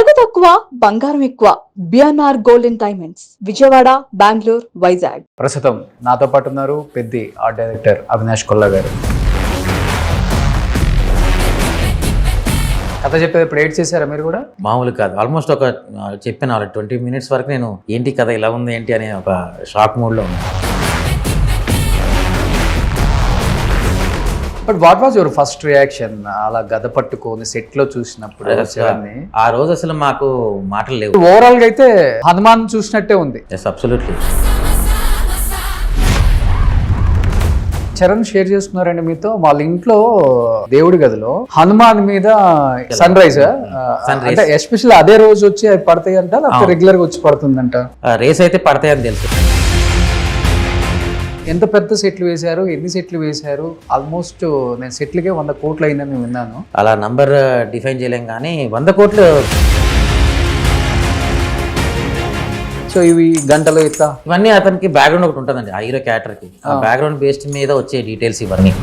నగదు తక్కువ బంగారం ఎక్కువ. BNR golden diamonds, Vijayawada, Bengaluru, Vizag. ప్రస్తుతం నాతో పాటు ఉన్నారు పెద్ది ఆర్ట్ డైరెక్టర్ అవినాష్ కొల్లా గారు. కథ చెప్పేది ఇప్పుడు ఎయిట్ చేశారా మీరు కూడా? మామూలు కాదు, ఆల్మోస్ట్ ఒక చెప్పిన 20 minutes వరకు నేను ఏంటి కథ ఇలా ఉంది ఏంటి అనే ఒక షాక్ మూడ్లో ఉన్నాను. But what was your first reaction అలా గద పట్టుకొని సెట్ లో చూసినప్పుడు? ఆ రోజు అసలు మాకు మాటలు లేవు. ఓవరాల్ గా అయితే హనుమాన్ చూసినట్టే ఉంది. Yes, absolutely. చరణ్ షేర్ చేసుకున్నారండి మీతో, వాళ్ళ ఇంట్లో దేవుడి గదిలో హనుమాన్ మీద సన్ రైజ్ అంటే ఎస్పెషల్లీ అదే రోజు వచ్చి అవి పడతాయి అంట, లేకపోతే రెగ్యులర్ గా వచ్చి పడుతుందంట? రేస్ అయితే పడతాయని తెలుసు. ఎంత పెద్ద సెట్లు వేశారు, ఎన్ని సెట్లు వేశారు? ఆల్మోస్ట్ నేను సెట్లకే 100 కోట్లు అయిందని విన్నాను. అలా నంబర్ డిఫైన్ చేయలేం కానీ 100 కోట్లు. సో ఇవి గంటలు ఇట్లా ఇవన్నీ అతనికి బ్యాక్గ్రౌండ్ ఒకటి ఉంటుందండి, ఆ హీరో క్యారెక్టర్కి. ఆ బ్యాక్గ్రౌండ్ బేస్డ్ మీద వచ్చే డీటెయిల్స్ ఇవన్నీ.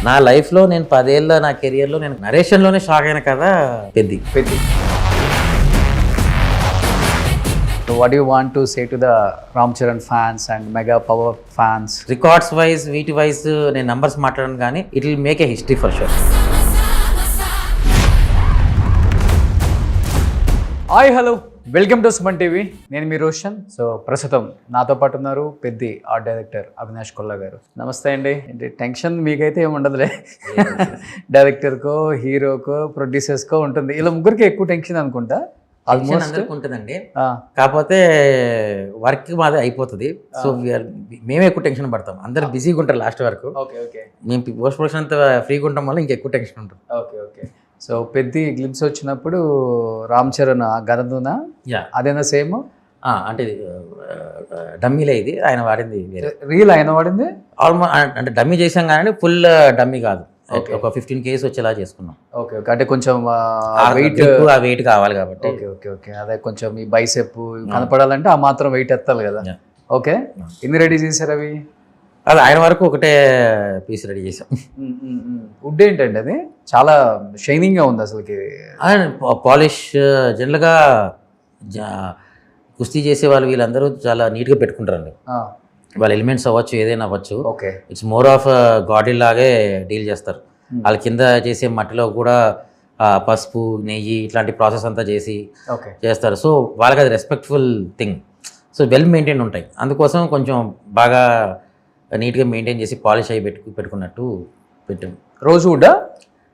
నా లైఫ్లో నేను 10 ఏళ్ళ నా కెరియర్లో నేను నరేషన్లోనే షాక్ అయిన కదా Peddi. What do you want to say to the Ram Charan fans and Mega Power fans? Records wise వీటి వైజ్ నేను నంబర్స్ మాట్లాడను కానీ it will make a history for sure. Hi hello, welcome to Suman TV. నేను మీ Roshan. So ప్రస్తుతం నాతో పాటు ఉన్నారు Peddi art director Avinash Kolla గారు. నమస్తే అండి. ఏంటి టెన్షన్ మీకైతే ఏమి ఉండదులే, డైరెక్టర్కో హీరోకో ప్రొడ్యూసర్స్కో ఉంటుంది. ఇలా ముగ్గురికి ఎక్కువ టెన్షన్ అనుకుంటా. ఆల్మోస్ట్ అందరికి ఉంటుందండి, కాకపోతే వర్క్ మాదే అయిపోతుంది. సో మేమే ఎక్కువ టెన్షన్ పడతాం, అందరు బిజీగా ఉంటారు లాస్ట్ వరకు. మేము పోస్ట్ ప్రొడక్షన్ అంతా ఫ్రీగా ఉండటం వల్ల ఇంకా ఎక్కువ టెన్షన్ ఉంటుంది. ఓకే. సో పెద్ది గ్లిమ్స్ వచ్చినప్పుడు రామ్ చరణ్ గదదునా అదేనా సేమ్? అంటే డమ్మీలే, ఇది ఆయన వాడింది రీల్ ఆయన వాడింది. ఆల్మోస్ట్ అంటే డమ్మీ చేసాం కానీ ఫుల్ డమ్మీ కాదు, ఒక 15 kgs వచ్చేలా చేసుకున్నాం. ఓకే, అంటే కొంచెం వెయిట్ కావాలి కాబట్టి. ఓకే. అదే కొంచెం ఈ బైసెప్ కనపడాలంటే ఆ మాత్రం వెయిట్ ఎత్తాలి కదా. ఓకే, ఎన్ని రెడీ చేశారు అవి? అది ఆయన వరకు ఒకటే పీస్ రెడీ చేసాం. వుడ్ ఏంటండి అది? చాలా షైనింగ్ గా ఉంది అసలుకి. పాలిష్ జనరల్గా కుస్తీ చేసే వాళ్ళు వీళ్ళందరూ చాలా నీట్గా పెట్టుకుంటారండి. వాళ్ళ ఎలిమెంట్స్ అవ్వచ్చు, ఏదైనా అవ్వచ్చు. ఓకే, ఇట్స్ మోర్ ఆఫ్ గాడీ లాగే డీల్ చేస్తారు. వాళ్ళ కింద చేసే మట్టిలో కూడా పసుపు, నెయ్యి ఇట్లాంటి ప్రాసెస్ అంతా చేసి చేస్తారు. సో వాళ్ళకి అది respectful thing. So well maintain ఉంటాయి, అందుకోసం కొంచెం బాగా నీట్గా మెయింటైన్ చేసి పాలిష్ అయ్యి పెట్టుకున్నట్టు పెట్టాం. రోజ్ వుడ్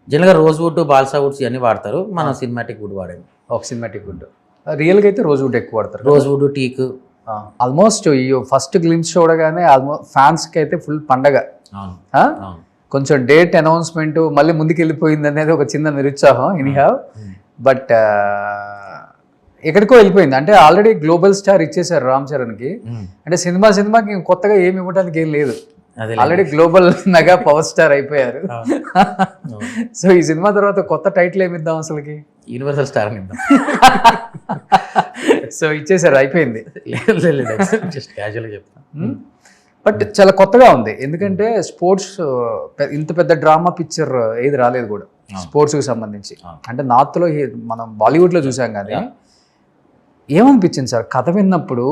జనరల్గా రోజ్ వుడ్, బాల్సా వుడ్స్ ఇవన్నీ వాడతారు, మనం సినిమాటిక్ వుడ్ వాడాము. Cinematic wood. రియల్గా అయితే రోజ్ వుడ్ ఎక్కువ వాడతారు. Rosewood, teak. ఆల్మోస్ట్ ఈ ఫస్ట్ గ్లిమ్స్ చూడగానే ఆల్మోస్ట్ ఫ్యాన్స్కి అయితే ఫుల్ పండగ. కొంచెం డేట్ అనౌన్స్మెంట్ మళ్ళీ ముందుకు వెళ్ళిపోయింది అనేది ఒక చిన్న నిరుత్సాహం ఎనీహౌ. బట్ ఎక్కడికో వెళ్ళిపోయింది. అంటే ఆల్రెడీ గ్లోబల్ స్టార్ ఇచ్చేసారు రామ్ చరణ్కి. అంటే సినిమాకి కొత్తగా ఏమి ఇవ్వడానికి ఏం లేదు, already global mega power star అయిపోయారు. సో ఈ సినిమా తర్వాత కొత్త టైటిల్ ఏమి ఇద్దాం అసలుకి? యూనివర్సల్ స్టార్ అని ఇద్దాం. సో ఇచ్చేసారు, అయిపోయింది. జస్ట్ క్యాజువల్గా చెప్తాను. బట్ చాలా కొత్తగా ఉంది, ఎందుకంటే స్పోర్ట్స్ ఇంత పెద్ద డ్రామా పిక్చర్ ఏది రాలేదు కూడా స్పోర్ట్స్కి సంబంధించి. అంటే నార్త్లో మనం బాలీవుడ్లో చూసాం కానీ ఏమనిపించింది సార్ కథ విన్నప్పుడు?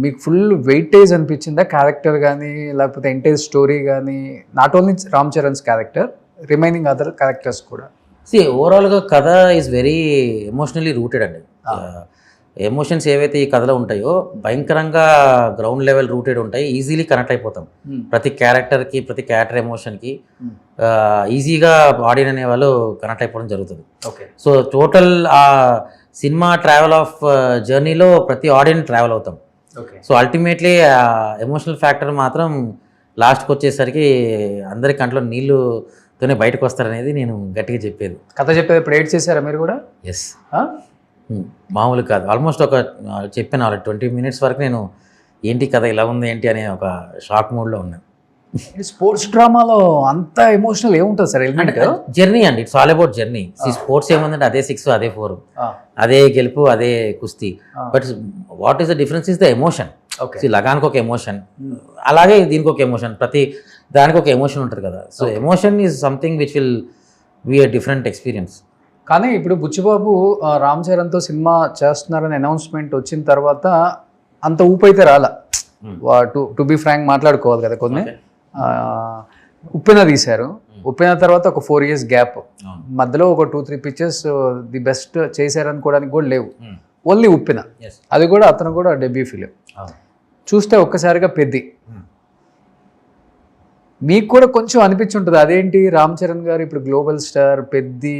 మీకు ఫుల్ వెయిటేజ్ అనిపించిందా క్యారెక్టర్ కానీ, లేకపోతే ఎంటైర్ స్టోరీ కానీ? Not only Ram Charan's character, remaining other characters కూడా. ఓవరాల్గా కథ ఈజ్ వెరీ ఎమోషనలీ రూటెడ్ అండి. ఎమోషన్స్ ఏవైతే ఈ కథలో ఉంటాయో భయంకరంగా గ్రౌండ్ లెవెల్ రూటెడ్ ఉంటాయి, ఈజీలీ కనెక్ట్ అయిపోతాం. ప్రతి క్యారెక్టర్కి, ప్రతి క్యారెక్టర్ ఎమోషన్కి ఈజీగా ఆడియన్స్ అనే వాళ్ళు కనెక్ట్ అయిపోవడం జరుగుతుంది. సో టోటల్ ఆ సినిమా ట్రావెల్ ఆఫ్ జర్నీలో ప్రతి ఆడియన్స్ ట్రావెల్ అవుతాం. సో అల్టిమేట్లీ ఎమోషనల్ ఫ్యాక్టర్ మాత్రం లాస్ట్కి వచ్చేసరికి అందరి కంట్లో నీళ్ళుతోనే బయటకు వస్తారనేది నేను గట్టిగా చెప్పేది. కథ చెప్పేది ఇప్పుడు ఎయిట్ చేశారా మీరు కూడా? ఎస్, మామూలు కాదు, ఆల్మోస్ట్ ఒక చెప్పిన 20 minutes వరకు నేను ఏంటి కథ ఇలా ఉంది ఏంటి అనే ఒక షాక్ మూడ్లో ఉన్నాను. స్పోర్ట్స్ డ్రామాలో అంత ఎమోషనల్ ఏముంటుంది సార్? ఎలిమెంట్ జర్నీ అండి, it's all about journey. Sports ఏముందంటే అదే 6, అదే 4, అదే గెలుపు, అదే కుస్తీ. But what is the difference is the emotion. లగానికి ఒక ఎమోషన్, అలాగే దీనికి ఒక ఎమోషన్, ప్రతి దానికి ఒక ఎమోషన్ ఉంటుంది కదా. So emotion is something which will be a different experience. కానీ ఇప్పుడు బుచ్చిబాబు రామ్ చరణ్తో సినిమా చేస్తున్నారని అనౌన్స్మెంట్ వచ్చిన తర్వాత అంత ఊపైతే రాలా. టు బి ఫ్రాంక్ మాట్లాడుకోవాలి కదా కొన్ని. ఉప్పెన తీశారు, ఉప్పెన తర్వాత ఒక 4 years గ్యాప్, మధ్యలో ఒక 2-3 పిక్చర్స్ ది బెస్ట్ చేశారనుకోవడానికి కూడా లేవు, ఓన్లీ ఉప్పెన. అది కూడా అతను కూడా డెబ్యూ ఫిలిం. చూస్తే ఒక్కసారిగా పెద్ది. మీకు కూడా కొంచెం అనిపించుంటుంది అదేంటి రామ్ చరణ్ గారు ఇప్పుడు గ్లోబల్ స్టార్, పెద్ది,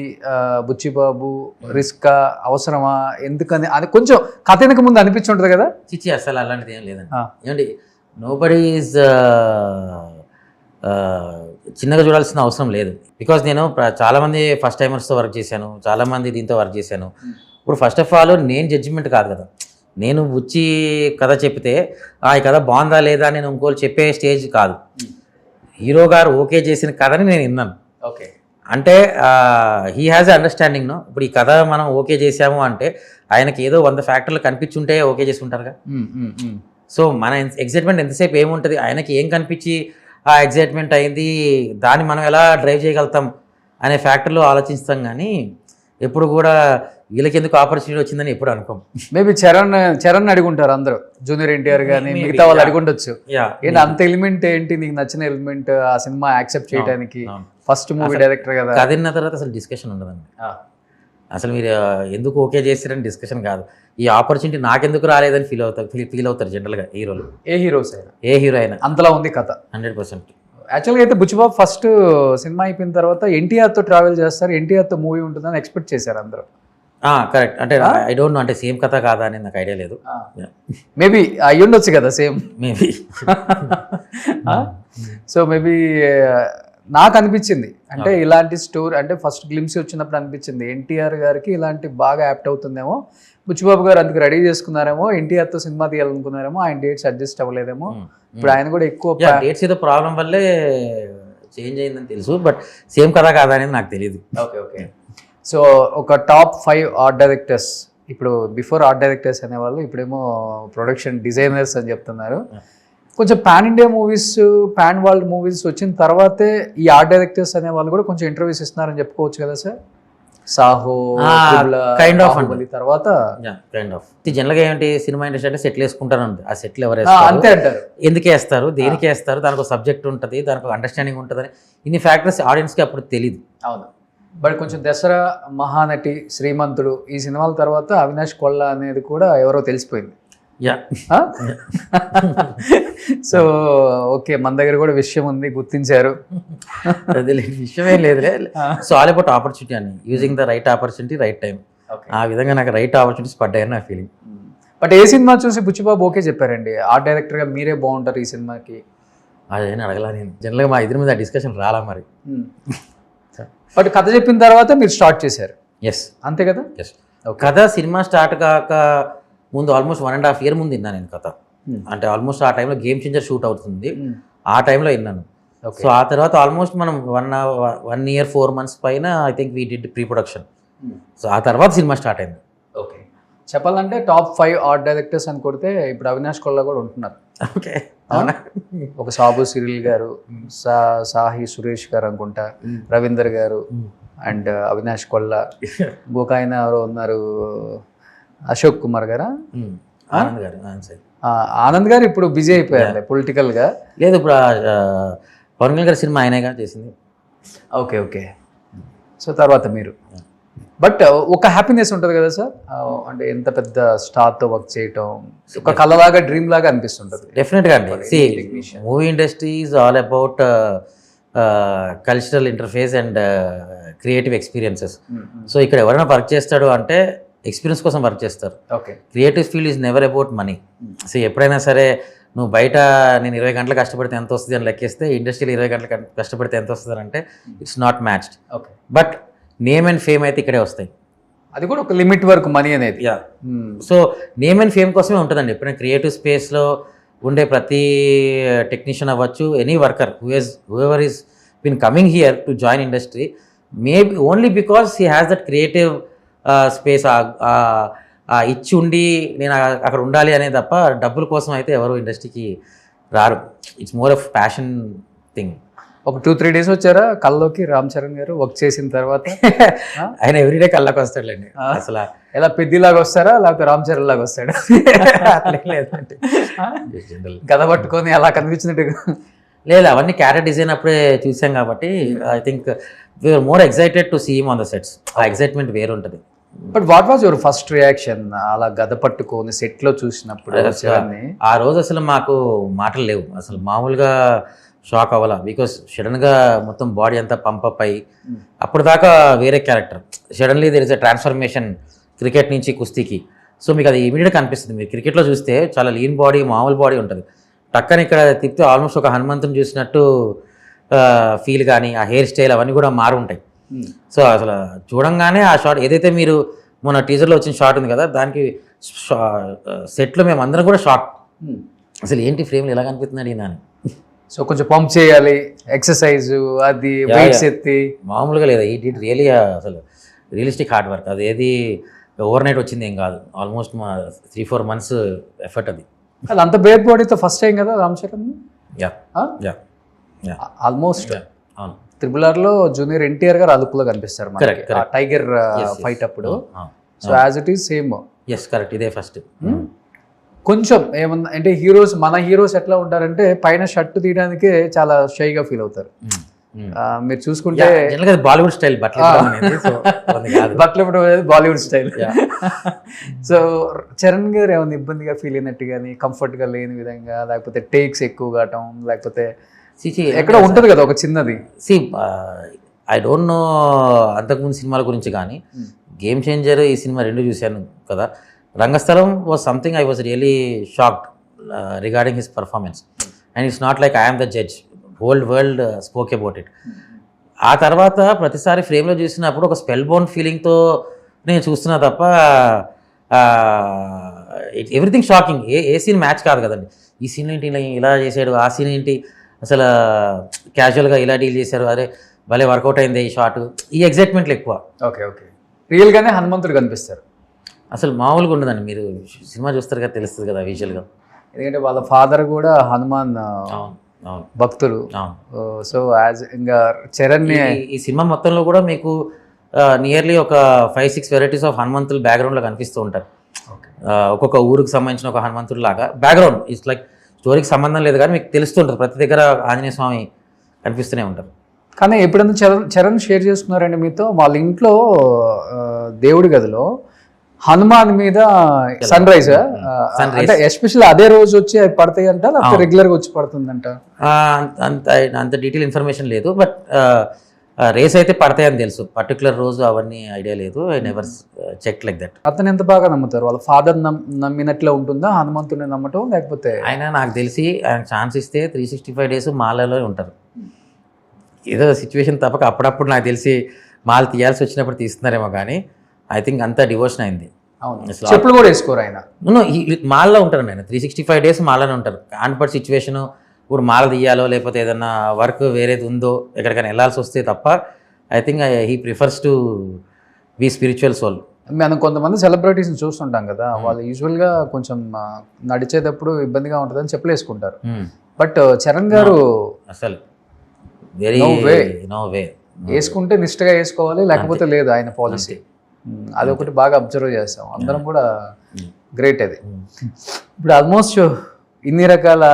బుచ్చిబాబు, రిస్కా, అవసరమా, ఎందుకని అది కొంచెం కథ వెనక ముందు అనిపించుంటుంది కదా. చిచ్చి అసలు అలాంటిది ఏం లేదండి. ఏమండి, నోబడీ ఈజ్ చిన్నగా చూడాల్సిన అవసరం లేదు. బికాజ్ నేను చాలామంది ఫస్ట్ టైమర్స్తో వర్క్ చేశాను, చాలామంది దీంతో వర్క్ చేశాను. ఇప్పుడు ఫస్ట్ ఆఫ్ ఆల్ నేను జడ్జిమెంట్ కాదు కదా, నేను బుచ్చి కథ చెప్తే ఈ కథ బాగుందా లేదా నేను ఇంకోళ్ళు చెప్పే స్టేజ్ కాదు. హీరో గారు ఓకే చేసిన కథని నేను విన్నాను. ఓకే, అంటే he has a understanding. No, ఇప్పుడు ఈ కథ మనం ఓకే చేసాము అంటే ఆయనకి ఏదో 100 ఫ్యాక్టర్లు కనిపించుంటే ఓకే చేసి ఉంటారుగా. సో మన ఎగ్జైట్మెంట్ ఎంతసేపు ఏముంటుంది, ఆయనకి ఏం కనిపించి ఆ ఎగ్జైట్మెంట్ అయింది, దాన్ని మనం ఎలా డ్రైవ్ చేయగలుగుతాం అనే ఫ్యాక్టర్లో ఆలోచిస్తాం. కానీ ఎప్పుడు కూడా వీళ్ళకి ఎందుకు ఆపర్చునిటీ వచ్చిందని ఎప్పుడు అనుకోం. మేబీ చరణ్ అడుగుంటారు అందరూ, జూనియర్ ఎన్టీఆర్ కానీ మిగతా వాళ్ళు అడుగుండొచ్చు, ఏంటి అంత ఎలిమెంట్ ఏంటి నీకు నచ్చిన ఎలిమెంట్ ఆ సినిమా యాక్సెప్ట్ చేయడానికి, ఫస్ట్ మూవీ డైరెక్టర్ కదా. కదిన తర్వాత అసలు డిస్కషన్ ఉండదండి. అసలు మీరు ఎందుకు ఓకే చేస్తారని డిస్కషన్ కాదు, ఈ ఆపర్చునిటీ నాకెందుకు రాలేదని ఫీల్ అవుతారు జనరల్గా హీరోలు. ఏ హీరోస్ అయినా, ఏ హీరో అయినా అంతలా ఉంది కథ 100%. యాక్చువల్గా అయితే బుచ్చిబాబు ఫస్ట్ సినిమా అయిపోయిన తర్వాత ఎన్టీఆర్తో ట్రావెల్ చేస్తారు, ఎన్టీఆర్తో మూవీ ఉంటుందని ఎక్స్పెక్ట్ చేశారు అందరూ. కరెక్ట్. అంటే ఐ డోంట్ నో, అంటే సేమ్ కథ కాదా అని నాకు ఐడియా లేదు. మేబీ అయ్యి ఉండొచ్చు కదా సేమ్, మేబీ. సో మేబీ నాకు అనిపించింది అంటే ఇలాంటి స్టోరీ అంటే ఫస్ట్ గ్లిమ్స్ వచ్చినప్పుడు అనిపించింది ఎన్టీఆర్ గారికి ఇలాంటి బాగా యాప్ట్ అవుతుందేమో, బుచ్చిబాబు గారు అందుకు రెడీ చేసుకున్నారేమో, ఎన్టీఆర్తో సినిమా తీయాలనుకున్నారేమో, ఆయన డేట్స్ అడ్జస్ట్ అవ్వలేదేమో. ఇప్పుడు ఆయన కూడా ఎక్కువ డేట్స్ ఏదో ప్రాబ్లం వల్లే చేంజ్ అయిందని తెలుసు, బట్ సేమ్ కథ కాదా అనేది నాకు తెలియదు. Okay okay. సో ఒక టాప్ 5 ఆర్ట్ డైరెక్టర్స్, ఇప్పుడు బిఫోర్ ఆర్ట్ డైరెక్టర్స్ అనేవాళ్ళు ఇప్పుడేమో ప్రొడక్షన్ డిజైనర్స్ అని చెప్తున్నారు. కొంచెం pan India movies, pan world movies వచ్చిన తర్వాతే ఈ ఆర్ట్ డైరెక్టర్స్ అనే వాళ్ళు కూడా కొంచెం ఇంటర్వ్యూస్ ఇస్తున్నారని చెప్పుకోవచ్చు కదా సార్. సాహో కైండ్ ఆఫ్ తర్వాత కైండ్ ఆఫ్ జనరల్గా ఏంటి సినిమా ఇండస్ట్రీ అంటే సెటిల్ వేసుకుంటారు, ఆ సెటిల్ ఎవరు అంతే అంటారు, ఎందుకు వేస్తారు, దేనికి వేస్తారు, దానికి ఒక సబ్జెక్ట్ ఉంటుంది, దానికి ఒక అండర్స్టాండింగ్ ఉంటుంది, ఇన్ని ఫ్యాక్టర్స్ ఆడియన్స్కి అప్పుడు తెలియదు. అవును, బట్ కొంచెం దసరా, మహానటి, శ్రీమంతుడు ఈ సినిమాల తర్వాత అవినాష్ కొల్ల అనేది కూడా ఎవరో తెలిసిపోయింది. సో ఓకే, మన దగ్గర కూడా విషయం ఉంది, గుర్తించారు. అది విషయమే లేదులే. సో ఆల్ అబౌట్ ఆపర్చునిటీ అని, using the right opportunity right time. ఆ విధంగా నాకు రైట్ ఆపర్చునిటీస్ పడ్డాయని నా ఫీలింగ్. బట్ ఏ సినిమా చూసి బుచ్చిబాబు ఓకే చెప్పారండి ఆర్ట్ డైరెక్టర్గా మీరే బాగుంటారు ఈ సినిమాకి? అదేనా అడగలా నేను, జనరల్గా మా ఇద్దరి మీద డిస్కషన్ రాలా మరి. బట్ కథ చెప్పిన తర్వాత మీరు స్టార్ట్ చేశారు. ఎస్, అంతే కదా. ఎస్, కథ సినిమా స్టార్ట్ కాక ముందు ఆల్మోస్ట్ 1.5 year ముందు విన్నాను నేను కథ. అంటే ఆల్మోస్ట్ ఆ టైంలో గేమ్ చేంజర్ షూట్ అవుతుంది, ఆ టైంలో విన్నాను. సో ఆ తర్వాత ఆల్మోస్ట్ మనం 1 year 4 months పైన I think we did pre production. So ఆ తర్వాత సినిమా స్టార్ట్ అయింది. ఓకే, చెప్పాలంటే టాప్ 5 ఆర్ట్ డైరెక్టర్స్ అని కొడితే ఇప్పుడు అవినాష్ కొల్ల కూడా ఉంటున్నారు. ఓకే, ఒక సాబు సిరిల్ గారు, సాహి సురేష్ గారు అనుకుంటా, రవీందర్ గారు అండ్ అవినాష్ కొల్ల, ఇంకొక ఆయన ఎవరో ఉన్నారు, అశోక్ కుమార్ గారా, ఆనంద్ గారు. ఆనంద్ గారు ఇప్పుడు బిజీ అయిపోయారు పొలిటికల్ గా. లేదు, ఇప్పుడు పవన్ కళ్యాణ్ గారి సినిమా ఆయనగా చేసింది. Okay okay. సో తర్వాత మీరు, బట్ ఒక హ్యాపీనెస్ ఉంటుంది కదా సార్, అంటే ఎంత పెద్ద స్టార్తో వర్క్ చేయటం ఒక కళలాగా, డ్రీమ్ లాగా అనిపిస్తుంటుంది. డెఫినెట్గా అండి. Movie industry is all about cultural interface and creative experiences. So ఇక్కడ ఎవరైనా వర్క్ చేస్తాడు అంటే ఎక్స్పీరియన్స్ కోసం వర్క్ చేస్తారు. Okay, creative field is never about money. So ఎప్పుడైనా సరే నువ్వు బయట నేను 20 గంటలు కష్టపడితే ఎంత వస్తుంది అని లెక్కేస్తే ఇండస్ట్రీలో 20 గంటలు కష్టపడితే ఎంత వస్తుంది అంటే it's not matched. Okay, but name and fame అయితే ఇక్కడే వస్తాయి. అది కూడా ఒక లిమిట్ వరకు మనీ అనేది. Yeah, so name and fame కోసమే ఉంటుందండి. ఎప్పుడైనా క్రియేటివ్ స్పేస్లో ఉండే ప్రతి టెక్నీషియన్ అవ్వచ్చు, any worker whoever is been coming here to join industry, maybe only because he has that creative space ఇచ్చి ఉండి నేను అక్కడ ఉండాలి అనే తప్ప డబ్బుల కోసం అయితే ఎవరు ఇండస్ట్రీకి రారు. It's more of passion thing. ఒక 2-3 days వచ్చారా కల్లోకి రామ్ చరణ్ గారు వర్క్ చేసిన తర్వాత? ఆయన ఎవ్రీడే కళ్ళకి వస్తాడులేండి. అసలు ఎలా పెద్దిలాగా వస్తారా లేకపోతే రామ్ చరణ్ లాగా వస్తాడా? లేదంటే గద పట్టుకొని అలా కనిపించినట్టు లేదు, అవన్నీ క్యారెక్టర్ డిజైన్ అప్పుడే చూసాం కాబట్టి I think we're more excited to see him on the sets. ఆ ఎక్సైట్మెంట్ వేరు ఉంటుంది. But what was your first reaction అలా గద పట్టుకొని సెట్ లో చూసినప్పుడు? ఆ రోజు అసలు మాకు మాటలు లేవు, అసలు మామూలుగా షాక్ అవ్వాల. బికాస్ సడన్గా మొత్తం బాడీ అంతా పంపప్ అయ్యి అప్పుడు దాకా వేరే character, suddenly there is a transformation cricket నుంచి కుస్తీకి. సో మీకు అది ఇమీడియట్గా కనిపిస్తుంది. మీరు క్రికెట్లో చూస్తే చాలా లీన్ బాడీ, మామూలు బాడీ ఉంటుంది. టక్కని ఇక్కడ తిప్పితే ఆల్మోస్ట్ ఒక హనుమంతుని చూసినట్టు ఫీల్ కానీ ఆ హెయిర్ స్టైల్ అవన్నీ కూడా మారు ఉంటాయి. సో అసలు చూడంగానే ఆ షాట్ ఏదైతే మీరు మొన్న టీజర్లో వచ్చిన షాట్ ఉంది కదా, దానికి సెట్లో మేము అందరం కూడా షాక్. అసలు ఏంటి ఫ్రేమ్లు ఎలా కనిపిస్తుంది అడిగినాను. సో కొంచెం పంప్ చేయాలి, ఎక్సర్సైజ్, అది వెయిట్స్ ఎత్తి మామూలుగా లేదా. ఈ డిడ్ రియలీ అసలు రియలిస్టిక్ హార్డ్ వర్క్. అది ఏది ఓవర్ నైట్ వచ్చింది ఏం కాదు. ఆల్మోస్ట్ మా 3-4 months ఎఫర్ట్ అది. అది అంత బేర్ బాడీతో ఫస్ట్ టైం కదా Ram Charan? Yeah yeah yeah almost అవును. RRR లో జూనియర్ ఎన్టీఆర్ గారు అదుపులో కనిపిస్తారు Correct, correct. టైగర్ ఫైట్ అప్పుడు. So as it is same. Yes correct, ఇదే ఫస్ట్. కొంచెం ఏమన్నా అంటే హీరోస్, మన హీరోస్ ఎట్లా ఉంటారంటే పైన షర్ట్ తీయడానికే చాలా షైగా ఫీల్ అవుతారు. మీరు చూసుకుంటే బాలీవుడ్ స్టైల్ బట్టలు బాలీవుడ్ స్టైల్. సో చరణ్ గారు ఏమైనా ఇబ్బందిగా ఫీల్ అయినట్టు కానీ, కంఫర్ట్ గా లేని విధంగా, లేకపోతే టేక్స్ ఎక్కువ కావటం, లేకపోతే ఎక్కడ ఉంటుంది కదా ఒక చిన్నది. ఐ డోంట్ నో అంతకుముందు సినిమాల గురించి కానీ, గేమ్ చేంజర్ ఈ సినిమా 2 చూశాను కదా. Rangasthalam was something I was really shocked regarding his performance. And it's not like I'm the judge, whole world spoke about it. ఆ తర్వాత ప్రతిసారి ఫ్రేమ్లో చూసినప్పుడు ఒక స్పెల్ బౌండ్ ఫీలింగ్తో నేను చూస్తున్నా తప్ప ఎవ్రీథింగ్ షాకింగ్. ఏ సీన్ మ్యాచ్ కాదు కదండి. ఈ సీన్ ఏంటి ఇలా చేశాడు, ఆ సీన్ ఏంటి అసలు క్యాజువల్గా ఇలా డీల్ చేశారు, అరే భలే వర్కౌట్ అయింది ఈ షాట్. ఈ ఎగ్జైట్మెంట్లు ఎక్కువ. ఓకే ఓకే, రియల్గానే హనుమంతుడు కనిపిస్తారు. అసలు మామూలుగా ఉండదండి. మీరు సినిమా చూస్తారు కదా, తెలుస్తుంది కదా విజువల్గా. ఎందుకంటే వాళ్ళ ఫాదర్ కూడా హనుమాన్ భక్తులు. సో యాజ్ ఇంకా చరణ్ ఈ సినిమా మొత్తంలో కూడా మీకు నియర్లీ ఒక 5-6 వెరైటీస్ ఆఫ్ హనుమంతులు బ్యాక్గ్రౌండ్లో కనిపిస్తూ ఉంటారు. ఒక్కొక్క ఊరికి సంబంధించిన ఒక హనుమంతుడు లాగా బ్యాక్గ్రౌండ్. ఇట్స్ లైక్ స్టోరీకి సంబంధం లేదు కానీ మీకు తెలుస్తుంటుంది, ప్రతి దగ్గర ఆంజనేయ స్వామి కనిపిస్తూనే ఉంటారు. కానీ ఎప్పుడైనా చరణ్ షేర్ చేసుకున్నారండి మీతో, వాళ్ళ ఇంట్లో దేవుడి గదిలో హనుమాన్ మీద సన్ రైజ్ అంటే ఎస్పెషల్లీ అదే రోజు వచ్చి అవి పడతాయి అంట, లేకపోతే రెగ్యులర్గా వచ్చి పడుతుందంట? అంత డీటెయిల్ ఇన్ఫర్మేషన్ లేదు, బట్ రేస్ అయితే పడతాయని తెలుసు. పర్టికులర్ రోజు అవన్నీ ఐడియా లేదు. I never check like that. అతను ఎంత బాగా నమ్ముతారు? వాళ్ళ ఫాదర్ నమ్మినట్లే ఉంటుందా హనుమంతుడిని నమ్మటం, లేకపోతే? ఆయన నాకు తెలిసి ఆయన ఛాన్స్ ఇస్తే 365 days మాలలో ఉంటారు. ఏదో సిచ్యువేషన్ తప్పక అప్పుడప్పుడు నాకు తెలిసి మాల తీయాల్సి వచ్చినప్పుడు తీస్తున్నారేమో, కానీ ఐ థింక్ అంతా డివోషన్ అయింది. చెప్పులు కూడా వేసుకోరు ఆయన. మాల్లో ఉంటారు ఆయన 365 days మాలనే ఉంటారు. కాన్పట్ సిచ్యువేషన్ ఇప్పుడు మాల తీయాలో లేకపోతే ఏదన్నా వర్క్ వేరేది ఉందో ఎక్కడికైనా వెళ్ళాల్సి వస్తే తప్ప I think he prefers to be spiritual soul. మనం కొంతమంది సెలబ్రిటీస్ని చూస్తుంటాం కదా, వాళ్ళు యూజువల్గా కొంచెం నడిచేటప్పుడు ఇబ్బందిగా ఉంటుందని చెప్పులు వేసుకుంటారు. బట్ చరణ్ గారు అసలు వెరీ నో వే, వేసుకుంటే నిష్ఠగా వేసుకోవాలి, లేకపోతే లేదు ఆయన పాలసీ. అదొకటి బాగా అబ్జర్వ్ చేస్తాం అందరం కూడా. గ్రేట్ అది. ఇప్పుడు ఆల్మోస్ట్ ఇన్ని రకాల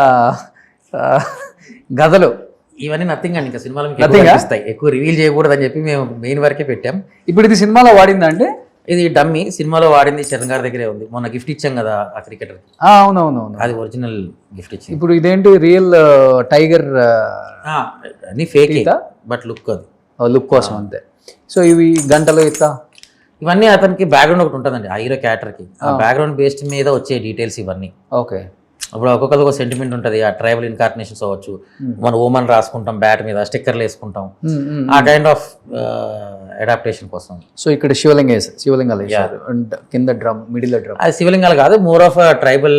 గదలు ఇవన్నీ నథింగ్ అండి. ఇంకా సినిమాలో కనిపిస్తాయి, ఎక్కువ రివీల్ చేయకూడదు అని చెప్పి మేము మెయిన్ వరకే పెట్టాం. ఇప్పుడు ఇది సినిమాలో వాడిందా అండి? ఇది డమ్మీ, సినిమాలో వాడింది చరణ్ గారి దగ్గరే ఉంది. మొన్న గిఫ్ట్ ఇచ్చాం కదా ఆ క్రికెటర్. అవునవునవును, అది ఒరిజినల్ గిఫ్ట్ ఇచ్చింది. ఇప్పుడు ఇదేంటి రియల్ టైగర్? అన్ని ఫేక్ బట్ లుక్, అది లుక్ కోసం అంతే. సో ఇవి గంటలు ఇట్లా ఇవన్నీ అతనికి బ్యాక్గ్రౌండ్ ఒకటి ఉంటుందండి ఆ హీరో క్యారెక్టర్కి. ఆ బ్యాక్గ్రౌండ్ బేస్డ్ మీద వచ్చే డీటెయిల్స్ ఇవన్నీ. ఓకే. అప్పుడు ఒక్కొక్కది ఒక సెంటిమెంట్ ఉంటుంది. ఆ ట్రైబల్ ఇన్కార్నేషన్స్ అవ్వచ్చు, మన ఓమన్ రాసుకుంటాం బ్యాట్ మీద, స్టిక్కర్లు వేసుకుంటాం, ఆ కైండ్ ఆఫ్ అడాప్టేషన్ కోసం. సో ఇక్కడ శివలింగాలు అండ్ కింద డ్రమ్, మిడిల్ డ్రమ్. అది శివలింగాలు కాదు, మోర్ ఆఫ్ ట్రైబల్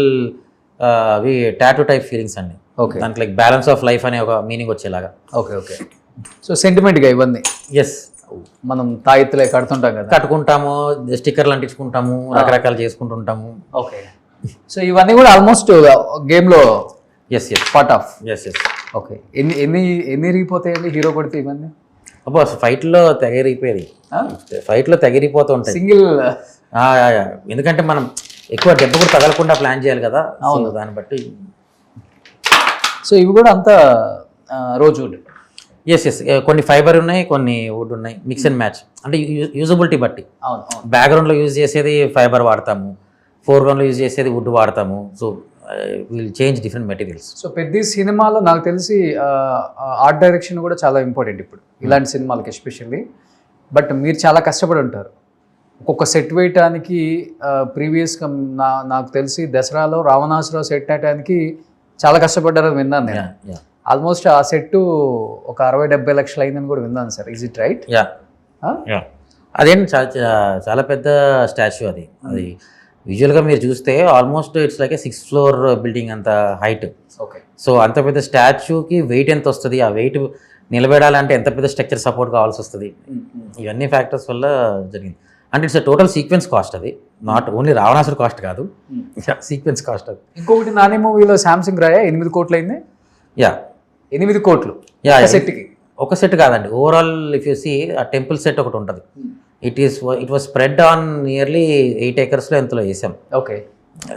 అవి టాటూ టైప్ ఫీలింగ్స్ అండి. ఓకే. దానికి లైక్ బ్యాలెన్స్ ఆఫ్ లైఫ్ అనే ఒక మీనింగ్ వచ్చేలాగా. Okay okay. సో సెంటిమెంట్గా ఇవన్నీ ఎస్ మనం తాయెత్తులే కడుతుంటాం కదా, కట్టుకుంటాము, స్టిక్కర్లు అంటించుకుంటాము, రకరకాలు చేసుకుంటుంటాము. ఓకే. సో ఇవన్నీ కూడా ఆల్మోస్ట్ గేమ్లో as part of. Yes okay, ఎన్ని ఇరిగిపోతాయండి హీరో కొడితే ఇవన్నీ? అబ్బో ఫైట్లో తెగరిపోయేది, ఫైట్లో తెగరిపోతూ ఉంటాయి సింగిల్. ఎందుకంటే మనం ఎక్కువ దెబ్బ కూడా తగలకుండా ప్లాన్ చేయాలి కదా, అవును, దాన్ని బట్టి. సో ఇవి కూడా అంతా రోజ్వుడ్? ఎస్, కొన్ని ఫైబర్ ఉన్నాయి, కొన్ని వుడ్ ఉన్నాయి, మిక్స్ అండ్ మ్యాచ్. అంటే యూజబిలిటీ బట్టి. అవును. బ్యాక్గ్రౌండ్లో యూజ్ చేసేది ఫైబర్ వాడతాము, ఫోర్గ్రౌండ్లో యూజ్ చేసేది వుడ్ వాడతాము. So will change different materials. So ప్రతి సినిమాలో నాకు తెలిసి ఆర్ట్ డైరెక్షన్ కూడా చాలా ఇంపార్టెంట్ ఇప్పుడు ఇలాంటి సినిమాలకి ఎస్పెషల్లీ. బట్ మీరు చాలా కష్టపడి ఉంటారు ఒక్కొక్క సెట్ వేయటానికి. ప్రీవియస్గా నాకు తెలిసి దసరాలో రావణాసురావు సెట్ వేయటానికి చాలా కష్టపడ్డారని విన్నాను నేను. ఆల్మోస్ట్ ఆ సెట్ ఒక 60-70 లక్షలు అయిందని కూడా విన్నాను సార్. Is it right? అదేంటి చాలా పెద్ద స్టాచ్యూ అది. విజువల్గా మీరు చూస్తే almost it's like 6th floor building అంత హైట్. ఓకే. సో అంత పెద్ద స్టాచ్యూకి వెయిట్ ఎంత వస్తుంది, ఆ వెయిట్ నిలబెడాలంటే ఎంత పెద్ద స్ట్రక్చర్ సపోర్ట్ కావాల్సి వస్తుంది, ఇవన్నీ ఫ్యాక్టర్స్ వల్ల జరిగింది. అంటే ఇట్స్ టోటల్ సీక్వెన్స్ కాస్ట్, అది నాట్ ఓన్లీ రావణాసుర కాస్ట్ కాదు, సీక్వెన్స్ కాస్ట్ అది. ఇంకొకటి నాని మూవీలో శాంసంగ్ రాయ 8 కోట్లు అయింది. 8 కోట్లు సెట్కి? ఒక సెట్ కాదండి, ఓవరాల్ ఇఫ్ యూ సీ ఆ టెంపుల్ సెట్ ఒకటి ఉంటుంది. It was spread on nearly 8 acres ఎంతలో వేసాం. ఓకే.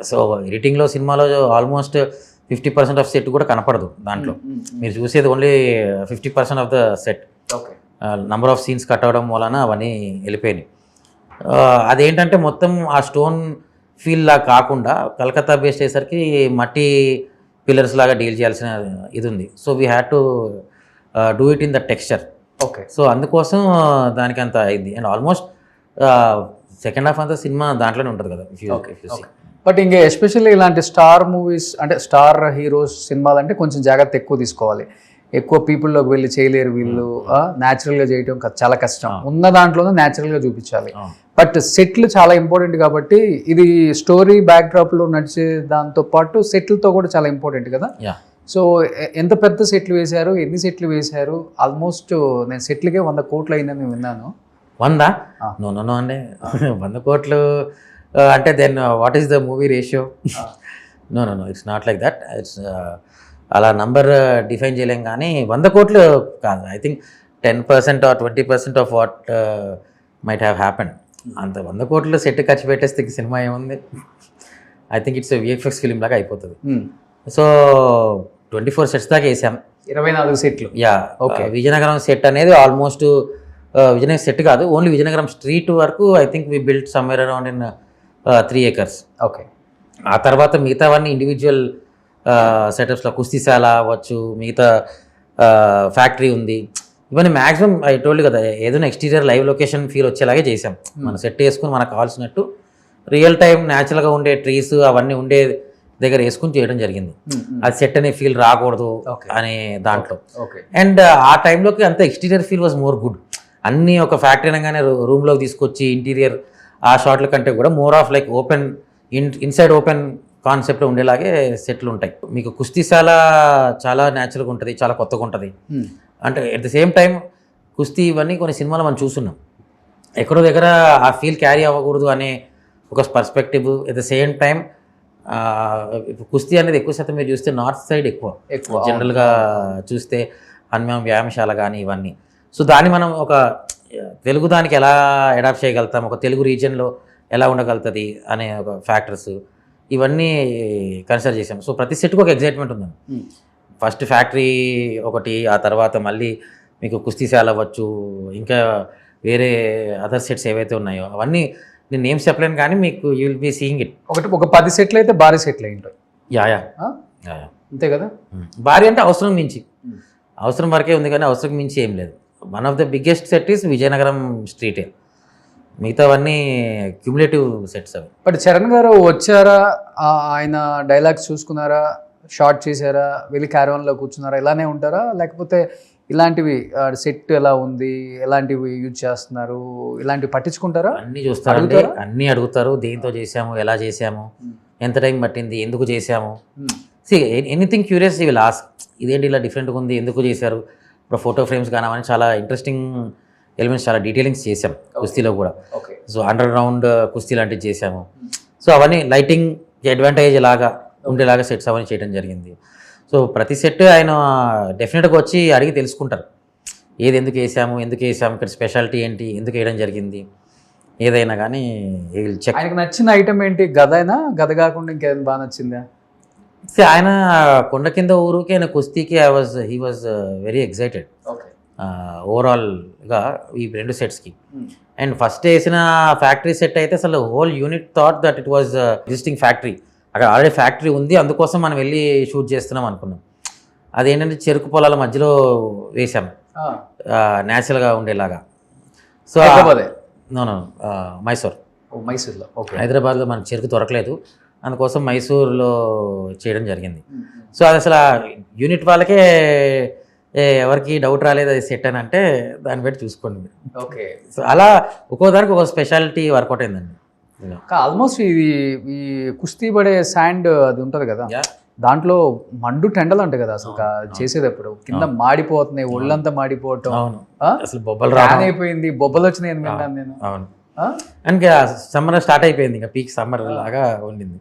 సో ఎడిటింగ్లో సినిమాలో ఆల్మోస్ట్ 50% ఆఫ్ సెట్ కూడా కనపడదు దాంట్లో. మీరు చూసేది only 50% of the set. Okay. Number of scenes cut అవ్వడం వలన అవన్నీ వెళ్ళిపోయినాయి. అదేంటంటే మొత్తం ఆ స్టోన్ ఫీల్ లాగా కాకుండా కలకత్తా బేస్డ్ అయ్యేసరికి మట్టి పిల్లర్స్ లాగా డీల్ చేయాల్సిన ఇది ఉంది. So we had to do it in the texture. Okay. So అందుకోసం దానికి అంత అయింది. అండ్ ఆల్మోస్ట్ సెకండ్ హాఫ్ అంతా సినిమా దాంట్లోనే ఉంటుంది కదా. బట్ ఇంకా ఎస్పెషల్లీ ఇలాంటి స్టార్ మూవీస్ అంటే స్టార్ హీరోస్ సినిమాలు అంటే కొంచెం జాగ్రత్త ఎక్కువ తీసుకోవాలి. ఎక్కువ పీపుల్లోకి వెళ్ళి చేయలేరు వీళ్ళు. న్యాచురల్గా చేయటం చాలా కష్టం. ఉన్న దాంట్లోనే న్యాచురల్గా చూపించాలి. బట్ సెట్లు చాలా ఇంపార్టెంట్ కాబట్టి ఇది స్టోరీ బ్యాక్డ్రాప్లో నడిచే దాంతో పాటు సెట్లతో కూడా చాలా ఇంపార్టెంట్ కదా. సో ఎంత పెద్ద సెట్లు వేశారు, ఎన్ని సెట్లు వేశారు? ఆల్మోస్ట్ నేను సెట్లకే 100 కోట్లు అయిందని విన్నాను. 100? నో అండి, 100 కోట్లు అంటే then what is the movie ratio? No it's not like that. It's అలా నంబర్ డిఫైన్ చేయలేం, కానీ 100 కోట్లు కాదు. I think 10% or 20% of what might have happened. అంత 100 కోట్లు సెట్ ఖర్చు పెట్టేస్తే సినిమా ఏముంది? I think it's VFX film లాగా అయిపోతుంది. సో 24 sets దాకా వేసాం. 24 సెట్లు? ఓకే. విజయనగరం సెట్ అనేది ఆల్మోస్ట్ విజయనగరం సెట్ కాదు, ఓన్లీ విజయనగరం స్ట్రీట్ వరకు I think we built somewhere around in 3 acres. Okay. ఆ తర్వాత మిగతావన్నీ ఇండివిజువల్ సెటప్స్లో కుస్తీశాల అవ్వచ్చు, మిగతా ఫ్యాక్టరీ ఉంది, ఇవన్నీ మ్యాక్సిమం ఐ టోల్డ్ కదా ఏదైనా ఎక్స్టీరియర్ లైవ్ లొకేషన్ ఫీల్ వచ్చేలాగే చేసాం. మనం సెట్ వేసుకుని మనకు కావాల్సినట్టు రియల్ టైం న్యాచురల్గా ఉండే ట్రీస్ అవన్నీ ఉండే దగ్గర వేసుకుని చేయడం జరిగింది. అది సెట్ అనే ఫీల్ రాకూడదు అనే దాంట్లో. అండ్ ఆ టైంలోకి అంత exterior feel was more good. అన్నీ ఒక ఫ్యాక్టరీ అనగానే రూమ్లోకి తీసుకొచ్చి ఇంటీరియర్ ఆ షాట్ల కంటే కూడా more of like open inside open కాన్సెప్ట్లో ఉండేలాగే సెట్లు ఉంటాయి. మీకు కుస్తీశాల చాలా న్యాచురల్గా ఉంటుంది, చాలా కొత్తగా ఉంటుంది. అంటే ఎట్ ద సేమ్ టైం కుస్తీ ఇవన్నీ కొన్ని సినిమాలు మనం చూస్తున్నాం, ఎక్కడో దగ్గర ఆ ఫీల్ క్యారీ అవ్వకూడదు అనే ఒక perspective. At the same time కుస్తీ అనేది ఎక్కువ శాతం మీరు చూస్తే నార్త్ సైడ్ ఎక్కువ జనరల్గా చూస్తే హనుమాన్ వ్యాయామశాల కానీ ఇవన్నీ. సో దాన్ని మనం ఒక తెలుగు దానికి ఎలా అడాప్ట్ చేయగలుగుతాం, ఒక తెలుగు రీజియన్లో ఎలా ఉండగలుగుతుంది అనే ఒక ఫ్యాక్టర్స్ ఇవన్నీ కన్సిడర్ చేసాం. సో ప్రతి సెట్కి ఒక ఎగ్జైట్మెంట్ ఉందండి. ఫస్ట్ ఫ్యాక్టరీ ఒకటి, ఆ తర్వాత మళ్ళీ మీకు కుస్తీశాల అవ్వచ్చు, ఇంకా వేరే అదర్ సెట్స్ ఏవైతే ఉన్నాయో అవన్నీ నేను నేమ్స్ చెప్పలేను, కానీ మీకు you will be seeing it. ఒక 10 సెట్లు అయితే భారీ సెట్లు అయి ఉంటాయి. యా అంతే కదా. భారీ అంటే అవసరం మించి, అవసరం వరకే ఉంది కానీ అవసరం మించి ఏం లేదు. One of the biggest set is Vizianagaram స్ట్రీటే, మిగతావన్నీ క్యూములేటివ్ సెట్స్ అవి. బట్ చరణ్ గారు వచ్చారా, ఆయన డైలాగ్స్ చూసుకున్నారా, షార్ట్ చేశారా, వెళ్ళి క్యారవాన్లో కూర్చున్నారా, ఇలానే ఉంటారా? లేకపోతే ఇలాంటివి సెట్ ఎలా ఉంది, ఎలాంటివి యూజ్ చేస్తున్నారు, ఇలాంటివి పట్టించుకుంటారా? అన్నీ చూస్తారండి, అన్నీ అడుగుతారు. దేంతో చేసాము, ఎలా చేసాము, ఎంత టైం పట్టింది, ఎందుకు చేసాము. ఎనీథింగ్ క్యూరియస్ విల్ ఆస్క్, ఇదేంటి ఇలా డిఫరెంట్గా ఉంది, ఎందుకు చేశారు. ఇప్పుడు ఫోటో ఫ్రేమ్స్ కానీ అవన్నీ చాలా ఇంట్రెస్టింగ్ ఎలిమెంట్స్, చాలా డీటెయిలింగ్స్ చేసాం కుస్తీలో కూడా. సో అండర్ గ్రౌండ్ కుస్తీ లాంటివి చేసాము. సో అవన్నీ లైటింగ్ అడ్వాంటేజ్ లాగా ఉండేలాగా సెట్స్ అవన్నీ చేయడం జరిగింది. సో ప్రతి సెట్ ఆయన డెఫినెట్గా వచ్చి అడిగి తెలుసుకుంటారు, ఏది ఎందుకు వేసాము ఇక్కడ స్పెషాలిటీ ఏంటి, ఎందుకు వేయడం జరిగింది, ఏదైనా కానీ చెక్. ఆయనకు నచ్చిన ఐటమ్ ఏంటి? గద అయినా, గద కాకుండా ఇంకేదైనా బాగా నచ్చిందా? ఆయన కొండ కింద ఊరుకి ఆయన కుస్తీకి he was very excited okay. ఓవరాల్గా ఈ 2 సెట్స్కి. అండ్ ఫస్ట్ వేసిన ఫ్యాక్టరీ సెట్ అయితే అసలు whole unit thought that it was existing factory, అక్కడ ఆల్రెడీ ఫ్యాక్టరీ ఉంది, అందుకోసం మనం వెళ్ళి షూట్ చేస్తున్నాం అనుకున్నాం. అదేంటంటే చెరుకు పొలాల మధ్యలో వేసాం న్యాచురల్గా ఉండేలాగా. సో నో మైసూర్లో. ఓకే. హైదరాబాద్లో మనకు చెరుకు దొరకలేదు, అందుకోసం మైసూర్లో చేయడం జరిగింది. సో అది అసలు యూనిట్ వాళ్ళకే ఎవరికి డౌట్ రాలేదు అది సెట్ అని అంటే దాన్ని బట్టి చూసుకోండి. ఓకే. సో అలా ఒక్కో దానికి ఒక స్పెషాలిటీ వర్కౌట్ అయిందండి. ఆల్మోస్ట్ ఇది ఈ కుస్తీ పడే శాండ్ అది ఉంటుంది కదా, దాంట్లో మండు టెండలు ఉంటాయి కదా అసలు చేసేటప్పుడు, కింద మాడిపోతున్నాయి, ఒళ్ళంతా మాడిపోవటం, అవును అసలు బొబ్బలు అయిపోయింది, బొబ్బలు వచ్చినాయి అని విన్నాను నేను. అవును. అండ్ సమ్మర్ స్టార్ట్ అయిపోయింది, ఇంకా పీక్ సమ్మర్ లాగా ఉండింది,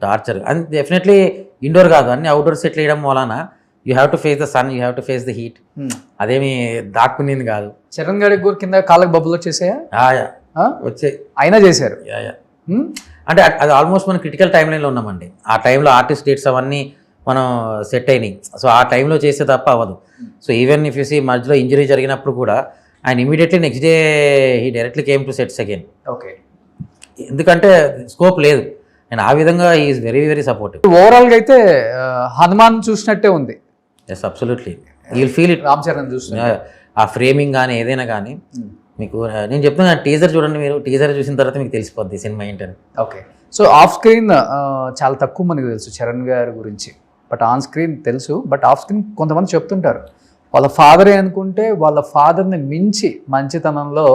టార్చర్. అండ్ డెఫినెట్లీ ఇండోర్ కాదు, అన్ని అవుట్డోర్ సెట్లు వేయడం వలన you have to face the sun, you have to face the heat. అదేమి దాక్కునేది కాదు. చరణ్ గారి కూడా కింద కాళ్ళకి బొబ్బలు వచ్చేసాయా? వచ్చాయి, అయినా చేశారు. అంటే అది ఆల్మోస్ట్ మనం క్రిటికల్ టైం లైన్లో ఉన్నామండి. ఆ టైంలో ఆర్టిస్ట్ డేట్స్ అవన్నీ మనం సెట్ అయినాయి. సో ఆ టైంలో చేస్తే తప్ప అవ్వదు. So even if you see మధ్యలో ఇంజరీ జరిగినప్పుడు కూడా ఆయన immediately next day he directly came to sets again. Okay. ఎందుకంటే స్కోప్ లేదు, అండ్ ఆ విధంగా ఈజ్ వెరీ వెరీ సపోర్టివ్. ఓవరాల్గా అయితే హనుమాన్ చూసినట్టే ఉంది. Yes absolutely, you will feel it. Ram Charan చూస్తున్నా ఆ ఫ్రేమింగ్ కానీ ఏదైనా కానీ మీకు నేను చెప్తున్నా, టీజర్ చూడండి, మీరు టీజర్ చూసిన తర్వాత మీకు తెలిసిపోద్ది సినిమా ఏంటని. ఓకే. సో ఆఫ్ స్క్రీన్ చాలా తక్కువ మనకు తెలుసు చరణ్ గారి గురించి, బట్ ఆన్ స్క్రీన్ తెలుసు. బట్ ఆఫ్ స్క్రీన్ కొంతమంది చెప్తుంటారు వాళ్ళ ఫాదరే అనుకుంటే వాళ్ళ ఫాదర్ని మించి మంచితనంలో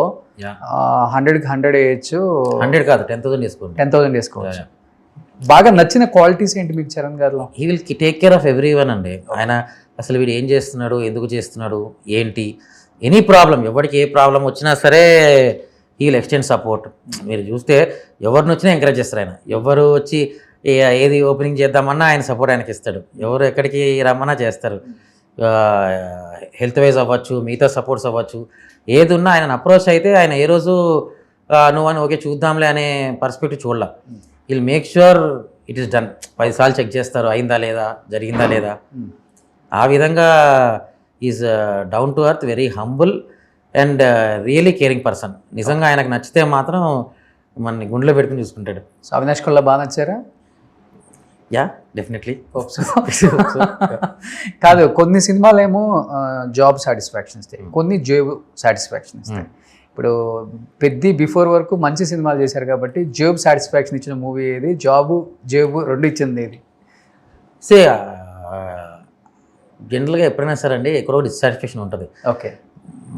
100కి 100 వేయచ్చు. 100 కాదు 10,000 వేసుకోండి, 10,000 వేసుకోవచ్చు. బాగా నచ్చిన క్వాలిటీస్ ఏంటి మీకు చరణ్ గారిలో? He will take care of every one అండి. ఆయన అసలు వీడు ఏం చేస్తున్నాడు, ఎందుకు చేస్తున్నాడు, ఏంటి, ఎనీ ప్రాబ్లం, ఎవరికి ఏ ప్రాబ్లం వచ్చినా సరే హీ విల్ ఎక్స్టెండ్ సపోర్ట్. మీరు చూస్తే ఎవరిని వచ్చినా ఎంకరేజ్ చేస్తారు ఆయన. ఎవరు వచ్చి ఏది ఓపెనింగ్ చేద్దామన్నా ఆయన సపోర్ట్ ఆయనకి ఇస్తాడు. ఎవరు ఎక్కడికి రమ్మన్నా చేస్తారు. హెల్త్ వైజ్ అవ్వచ్చు, మిగతా సపోర్ట్స్ అవ్వచ్చు, ఏది ఉన్నా ఆయన అప్రోచ్ అయితే ఆయన ఏ రోజు నువ్వని ఓకే చూద్దాంలే అనే పర్స్పెక్టివ్ చూడాల. Will make sure it is done. 10 సార్లు చెక్ చేస్తారు, అయిందా లేదా, జరిగిందా లేదా. ఆ విధంగా is down to earth, very humble and really caring person. నిజంగా ఆయనకు నచ్చితే మాత్రం మన గుండెలో పెట్టుకుని చూసుకుంటాడు. సో అవినాష్ కొల్లా బాగా నచ్చారా? Yeah definitely. కాదు, కొన్ని సినిమాలు ఏమో జాబ్ సాటిస్ఫాక్షన్ ఇస్తాయి, కొన్ని జాబ్ సాటిస్ఫాక్షన్ ఇస్తాయి. ఇప్పుడు పెద్ద బిఫోర్ వరకు మంచి సినిమాలు చేశారు కాబట్టి జాబ్ సాటిస్ఫాక్షన్ ఇచ్చిన మూవీ ఏది, జాబ్ 2 ఇచ్చింది ఏది? సే జనరల్గా ఎప్పుడైనా సరే అండి ఎక్కడో డిస్సాటిస్ఫాక్షన్ ఉంటుంది. ఓకే,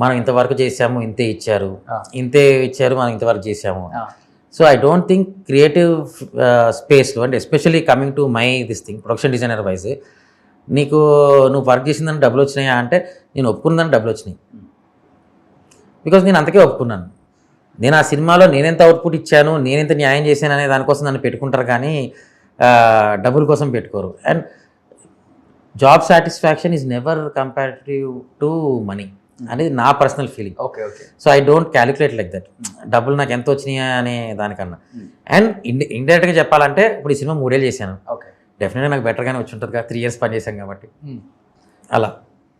మనం ఇంతవరకు చేసాము, ఇంతే ఇచ్చారు, మనం ఇంతవరకు చేసాము. So I don't think creative స్పేస్లో, అంటే especially coming to my this thing production designer wise, నువ్వు వర్క్ చేసిందని డబ్బులు వచ్చినాయా అంటే నేను ఒప్పుకున్నాను, డబ్బులు వచ్చినాయి. బికాజ్ నేను అంతకే ఒప్పుకున్నాను. నేను ఆ సినిమాలో నేనెంత అవుట్పుట్ ఇచ్చాను, నేనెంత న్యాయం చేశాను అనే దానికోసం నన్ను పెట్టుకుంటారు, కానీ డబ్బుల కోసం పెట్టుకోరు. And job satisfaction is never comparative to money అనేది నా personal feeling. Okay okay. So I don't calculate like that, డబ్బులు నాకు ఎంత వచ్చినాయా అనే దానికన్నా. అండ్ ఇండైరెక్ట్గా చెప్పాలంటే ఇప్పుడు ఈ సినిమా 3 ఏళ్ళు చేశాను, ఓకే, డెఫినెట్గా నాకు బెటర్గానే వచ్చి ఉంటుంది కదా, 3 years పని చేశాం కాబట్టి అలా.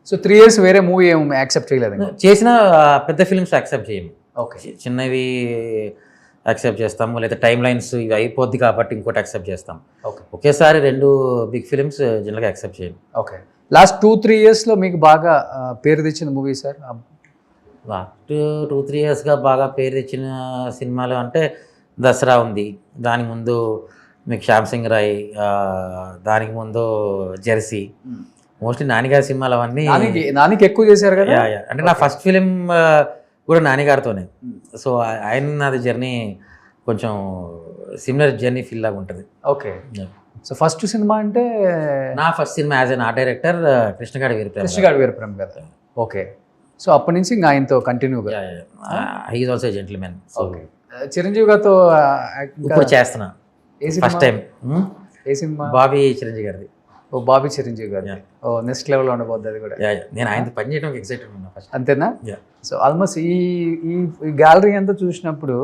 సో 3 years వేరే మూవీ ఏం యాక్సెప్ట్ చేయలేదు? చేసిన పెద్ద ఫిల్మ్స్ యాక్సెప్ట్ చేయము, ఓకే, చిన్నవి యాక్సెప్ట్ చేస్తాము, లేదా టైమ్ లైన్స్ ఇవి అయిపోద్ది కాబట్టి ఇంకోటి యాక్సెప్ట్ చేస్తాం. ఓకే, ఒకేసారి 2 big ఫిల్మ్స్ జనరల్గా యాక్సెప్ట్ చేయండి. ఓకే. లాస్ట్ 2-3 yearsలో మీకు బాగా పేరు తెచ్చిన మూవీ సార్? లాస్ట్ 2-3 yearsగా బాగా పేరు తెచ్చిన సినిమాలు అంటే దసరా ఉంది, దానికి ముందు మీకు శ్యామ్ సింగ్ రాయ్, దానికి ముందు జెర్సీ, మోస్ట్లీ నానిగారి సినిమాలు అవన్నీ. నానికి ఎక్కువ చేశారు కదా? అంటే నా ఫస్ట్ ఫిలిం కూడా నానిగారితోనే. సో ఆయన నాది జర్నీ కొంచెం సిమిలర్ జర్నీ ఫీల్ లాగా ఉంటుంది. ఓకే. సో ఫస్ట్ సినిమా అంటే నా first cinema as an art director Krishnagaadi Veeraprema కదా? ఓకే. సో అప్పటి నుంచి ఇంకా ఆయనతో కంటిన్యూగా? He is also gentleman. Okay. Chiranjeevi గారితో ఇప్పుడు చేస్తున్నా ఫస్ట్ టైం. ఏ సినిమా? బాబీ చిరంజీవి గారిది. ఓ బాబీ చిరంజీవి గారు. ఓ నెక్స్ట్ లెవెల్ ఉండబోద్ది అది కూడా. నేను ఆయన పని చేయడానికి ఎక్సైటెడ్ ఉన్నా ఫస్ట్. అంతేనా? సో ఆల్మోస్ట్ ఈ గ్యాలరీ అంతా చూసినప్పుడు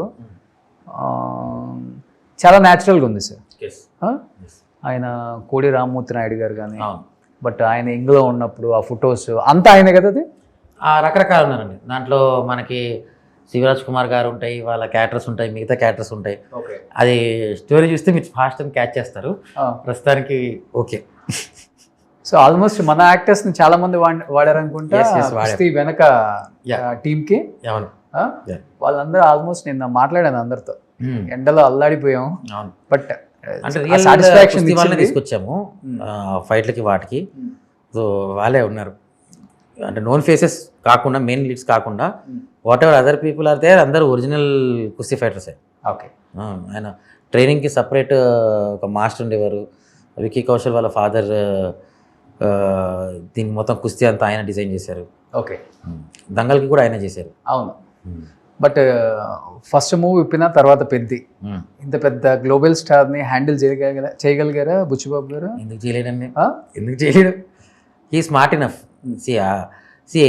చాలా న్యాచురల్గా ఉంది సార్. ఆయన కోడి రామ్మూర్తి నాయుడు గారు కానీ, బట్ ఆయన ఇంగ్లో ఉన్నప్పుడు ఆ ఫొటోస్ అంతా ఆయనే కదా అది. రకరకాలు ఉన్నారండి దాంట్లో. మనకి శివరాజ్ కుమార్ గారు ఉంటాయి, వాళ్ళ క్యారెక్టర్స్ ఉంటాయి, మిగతా క్యారెక్టర్స్ ఉంటాయి. అది స్టోరీ చూస్తే మీరు ఫాస్ట్ అని క్యాచ్ చేస్తారు. ప్రస్తుతానికి ఓకే. సో ఆల్మోస్ట్ మన యాక్టర్స్ ని చాలా మంది వాడారు అనుకుంటా వెనక టీమ్ కి. వాళ్ళందరూ ఆల్మోస్ట్ నిన్న మాట్లాడాను అందరితో, ఎండలో అల్లాడిపోయాం. బట్ అంటే సాటిస్ఫాక్షన్ తీసుకొచ్చాము ఫైట్లకి వాటికి. సో వాళ్ళే ఉన్నారు అంటే నోన్ ఫేసెస్ కాకుండా, మెయిన్ లీడ్స్ కాకుండా, whatever other people are there, అందరూ ఒరిజినల్ కుస్తీ ఫైటర్సే. ఓకే. ఆయన ట్రైనింగ్కి సపరేట్ ఒక మాస్టర్ ఉండేవారు. విక్కీ కౌశల్ వాళ్ళ ఫాదర్ దీనికి మొత్తం కుస్తీ అంతా ఆయన డిజైన్ చేశారు. ఓకే. దంగల్కి కూడా ఆయన చేశారు. అవును. బట్ ఫస్ట్ మూవ్ ఇప్పిన తర్వాత పెద్ది, ఇంత పెద్ద గ్లోబల్ స్టార్ని హ్యాండిల్ చేయగలిగారా బుచ్చిబాబు గారు? ఎందుకు చేయలేడండి, ఎందుకు చేయలేడు? ఈ స్మార్ట్ ఇనఫ్.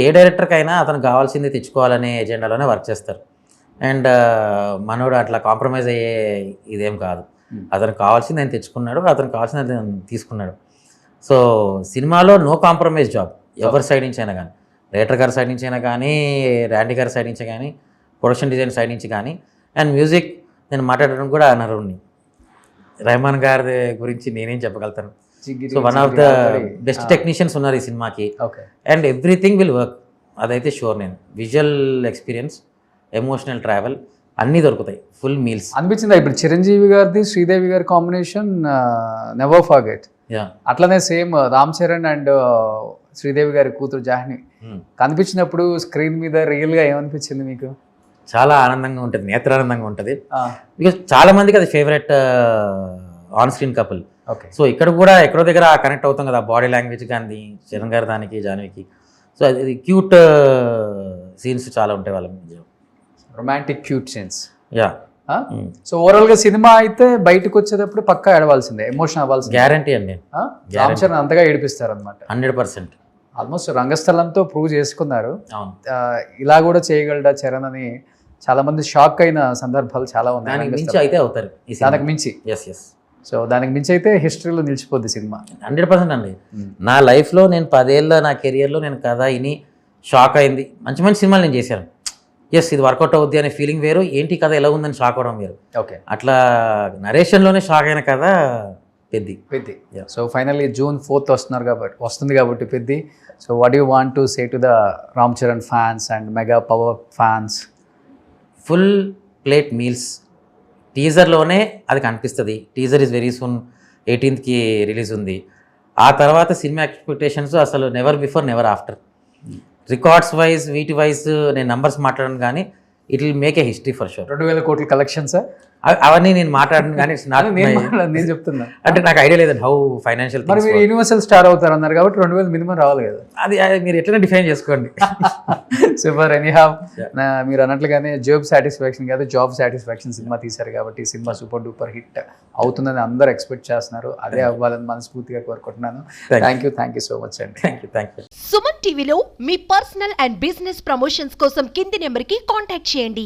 ఏ డైరెక్టర్కైనా అతను కావాల్సింది తెచ్చుకోవాలనే ఎజెండాలోనే వర్క్ చేస్తారు. అండ్ మనోడు అట్లా కాంప్రమైజ్ అయ్యే ఇదేం కాదు. అతనికి కావాల్సింది ఆయన తెచ్చుకున్నాడు, అతనికి కావాల్సింది అతను తీసుకున్నాడు. సో సినిమాలో నో కాంప్రమైజ్ జాబ్ ఎవరి సైడ్ నుంచి అయినా కానీ, డైరెక్టర్ గారి సైడ్ నుంచి అయినా కానీ, ర్యాండీ గారి సైడ్ నుంచి కానీ, ప్రొడక్షన్ డిజైన్ సైడ్ నుంచి కానీ. అండ్ మ్యూజిక్ నేను మాట్లాడడం కూడా అనరుణ్ణి. రెహమాన్ గారి గురించి నేనేం చెప్పగలుగుతాను. So one of the best technicians ఉన్నారు ఈ సినిమాకి. అండ్ ఎవ్రీథింగ్ విల్ వర్క్, అదైతే షూర్. నేను విజువల్ ఎక్స్పీరియన్స్, ఎమోషనల్ ట్రావెల్ అన్నీ దొరుకుతాయి. ఫుల్ మీల్స్ అనిపించిందా ఇప్పుడు చిరంజీవి గారిది శ్రీదేవి గారి కాంబినేషన్ నెవర్ ఫర్గెట్? అట్లనే సేమ్ రామ్ చరణ్ అండ్ శ్రీదేవి గారి కూతురు జాహ్ని కనిపించినప్పుడు స్క్రీన్ మీద రియల్ గా ఏమనిపించింది మీకు? చాలా ఆనందంగా ఉంటుంది, నేత్రానందంగా ఉంటుంది. బికాస్ చాలా మందికి అది favourite on screen couple. So ఇక్కడ కూడా ఎక్కడో దగ్గర కనెక్ట్ అవుతాం కదా, బాడీ లాంగ్వేజ్ కానీ చరణ్ గారి దానికి జాహ్నవికి. సో అది క్యూట్ సీన్స్ చాలా ఉంటాయి వాళ్ళ మధ్య, romantic cute scenes. So Hmm. Overall గా సినిమా అయితే బయటకు వచ్చేటప్పుడు పక్కా ఏడవాల్సిందే, ఎమోషన్ అవ్వాల్సిందే. గ్యారంటీ అండి. రామ్ చరణ్ అంతగా ఏడిపిస్తారు అనమాట. 100%. ఆల్మోస్ట్ రంగస్థలంతో ప్రూవ్ చేసుకున్నారు. అవును. ఇలా కూడా చేయగలడా చరణ్ అని చాలా మంది షాక్ అయిన సందర్భాలు చాలా ఉన్నాయి. దానికి మించి అయితే అవుతారు. దానికి మించి. ఎస్. సో దానికి మించి అయితే హిస్టరీలో నిలిచిపోద్ది సినిమా. 100% అండి. నా లైఫ్లో నేను 10 ఏళ్ళ నా కెరియర్లో నేను కథ ఇని షాక్ అయింది. మంచి మంచి సినిమాలు నేను చేశాను. ఎస్, ఇది వర్కౌట్ అవుద్ది అనే ఫీలింగ్ వేరు, ఏంటి కథ ఎలా ఉందని షాక్ అవడం వేరు. ఓకే. అట్లా నరేషన్లోనే షాక్ అయిన కథ Peddi. So finally June 4th వస్తుంది కాబట్టి Peddi. So what you want to say to the Ram Charan fans and mega power fans? Full plate meals. టీజర్లోనే అది కనిపిస్తుంది. Teaser is very soon 18th release ఉంది. ఆ తర్వాత సినిమా ఎక్స్పెక్టేషన్స్ అసలు never before never after. Records wise వీటి వైజ్ నేను numbers మాట్లాడను కానీ it will make a history for sure. 2,000 కోట్ల కలెక్షన్స్ అవన్నీ నేను మాట్లాడను కానీ నేను చెప్తున్నా, అంటే నాకు ఐడియా లేదండి హౌ ఫైనాన్షియల్. మరి మీరు యూనివర్సల్ స్టార్ అవుతారు అన్నారు కాబట్టి 2,000 మినిమం రావాలి కదా. అది మీరు ఎట్లైనా డిఫైన్ చేసుకోండి. సూపర్. ఎనీహౌ మీరు అన్నట్లుగానే జాబ్ సాటిస్ఫాక్షన్ కాదు, జాబ్ సాటిస్ఫాక్షన్ సినిమా తీశారు కాబట్టి సినిమా సూపర్ డూపర్ హిట్ అవుతుందని అందరూ ఎక్స్పెక్ట్ చేస్తున్నారు. అదే అవ్వాలని మనస్ఫూర్తిగా కోరుకుంటున్నాను. థ్యాంక్ యూ సో మచ్ అండి. Thank you. సుమన్ టీవీలో మీ పర్సనల్ అండ్ బిజినెస్ ప్రమోషన్స్ కోసం కింది నెంబర్కి కాంటాక్ట్ చేయండి.